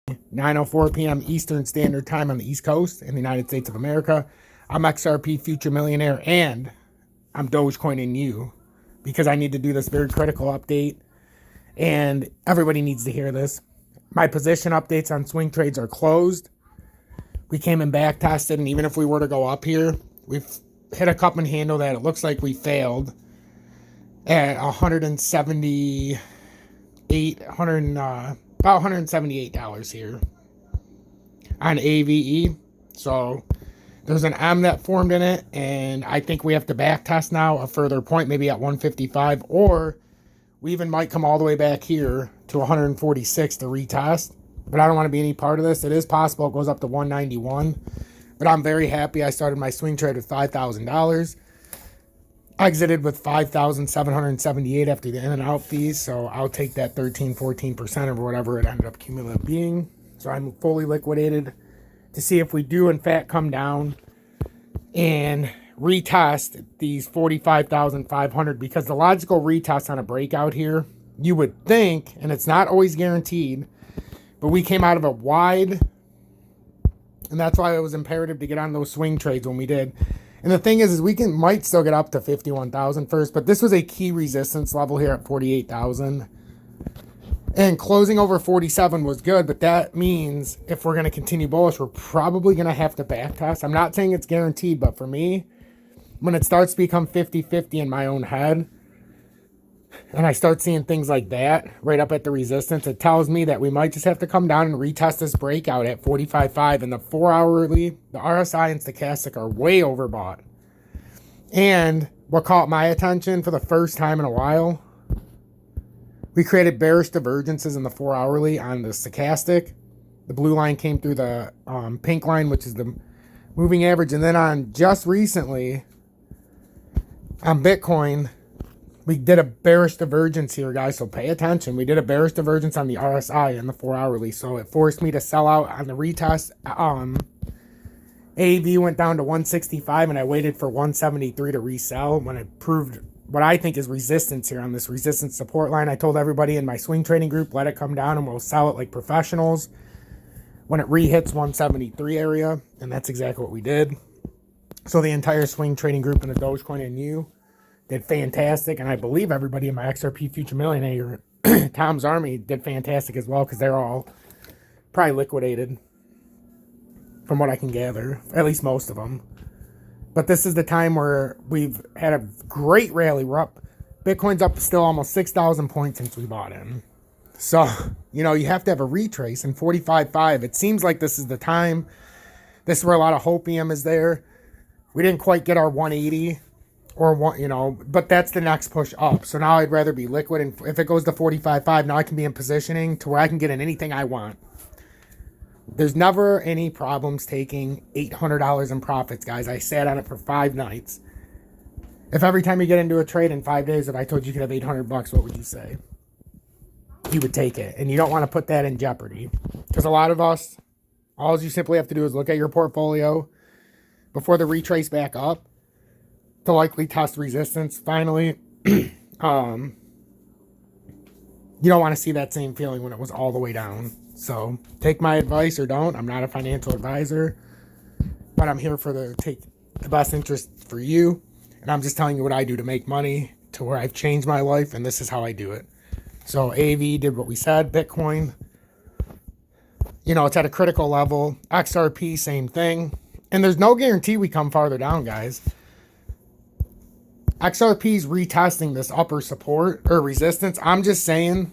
9:04 p.m. Eastern Standard Time on the East Coast in the United States of America. I'm XRP Future Millionaire, and I'm Dogecoining you because I need to do this very critical update, and everybody needs to hear this. My position updates on swing trades are closed. We came and back tested, and even if we were to go up here, we've hit a cup and handle that it looks like we failed at $178 here on AVE. So there's an M that formed in it, and I think we have to back test now a further point, maybe at 155, or we even might come all the way back here to 146 to retest. But I don't want to be any part of this. It is possible it goes up to 191, but I'm very happy. I started my swing trade with $5,000. Exited with $5,778 after the in and out fees, so I'll take that 13-14% or whatever it ended up cumulative being. So I'm fully liquidated to see if we do in fact come down and retest these 45,500, because the logical retest on a breakout here, you would think, and it's not always guaranteed, but we came out of a wide, and that's why it was imperative to get on those swing trades when we did. And the thing is we might still get up to 51,000 first, but this was a key resistance level here at 48,000. And closing over 47 was good, but that means if we're going to continue bullish, we're probably going to have to back test. I'm not saying it's guaranteed, but for me, when it starts to become 50-50 in my own head, and I start seeing things like that right up at the resistance, it tells me that we might just have to come down and retest this breakout at 45.5. And the 4-hourly, the RSI and stochastic are way overbought. And what caught my attention for the first time in a while, we created bearish divergences in the 4-hourly on the stochastic. The blue line came through the pink line, which is the moving average. And then on just recently, on Bitcoin, we did a bearish divergence here, guys, so pay attention. We did a bearish divergence on the RSI and the 4-hourly, so it forced me to sell out on the retest. AV went down to 165, and I waited for 173 to resell when it proved what I think is resistance here on this resistance support line. I told everybody in my swing trading group, let it come down and we'll sell it like professionals when it re-hits 173 area, and that's exactly what we did. So the entire swing trading group and the Dogecoin and you did fantastic, and I believe everybody in my XRP Future Millionaire, Tom's Army, did fantastic as well, because they're all probably liquidated from what I can gather, at least most of them. But this is the time where we've had a great rally. We're up. Bitcoin's up still almost 6,000 points since we bought in. So, you know, you have to have a retrace, and 45.5, it seems like this is the time. This is where a lot of hopium is there. We didn't quite get our 180. Or one, you know, but that's the next push up. So now I'd rather be liquid, and if it goes to 45.5, now I can be in positioning to where I can get in anything I want. There's never any problems taking $800 in profits, guys. I sat on it for 5 nights. If every time you get into a trade in 5 days, if I told you could have $800, what would you say? You would take it, and you don't want to put that in jeopardy, because a lot of us, all you simply have to do is look at your portfolio before the retrace back up to likely test resistance. Finally, you don't want to see that same feeling when it was all the way down. So take my advice or don't. I'm not a financial advisor, but I'm here to take the best interest for you. And I'm just telling you what I do to make money, to where I've changed my life, and this is how I do it. So AV did what we said. Bitcoin, you know, it's at a critical level. XRP, same thing. And there's no guarantee we come farther down, guys. XRP's retesting this upper support or resistance. I'm just saying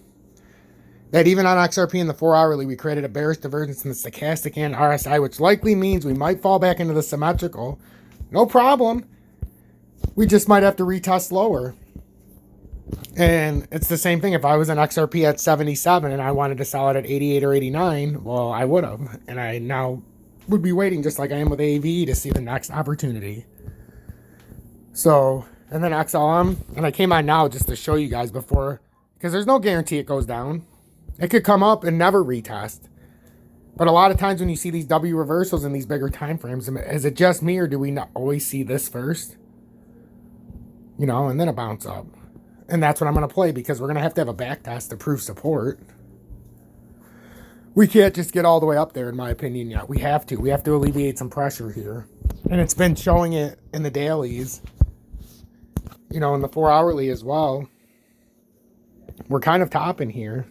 that even on XRP in the 4-hourly, we created a bearish divergence in the stochastic and RSI, which likely means we might fall back into the symmetrical. No problem. We just might have to retest lower. And it's the same thing. If I was in XRP at 77 and I wanted to sell it at 88 or 89, well, I would have. And I now would be waiting, just like I am with AV, to see the next opportunity. So, and then XLM, and I came on now just to show you guys before, because there's no guarantee it goes down. It could come up and never retest. But a lot of times when you see these W reversals in these bigger time frames, is it just me, or do we not always see this first? You know, and then a bounce up. And that's what I'm going to play, because we're going to have a back test to prove support. We can't just get all the way up there, in my opinion, yet. We have to. We have to alleviate some pressure here. And it's been showing it in the dailies. You know, in the 4 hourly as well. We're kind of topping here.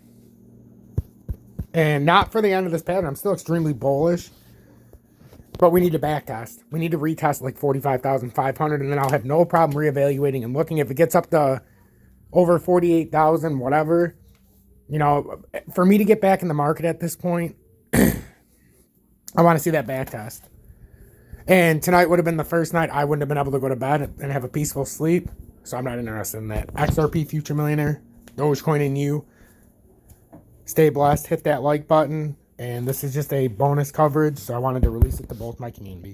And not for the end of this pattern. I'm still extremely bullish. But we need to back test. We need to retest like 45,500. And then I'll have no problem reevaluating and looking. If it gets up to over 48,000, whatever. You know, for me to get back in the market at this point, I want to see that back test. And tonight would have been the first night I wouldn't have been able to go to bed and have a peaceful sleep. So I'm not interested in that. XRP Future Millionaire, Dogecoin and you. Stay blessed. Hit that like button. And this is just a bonus coverage. So I wanted to release it to both my communities.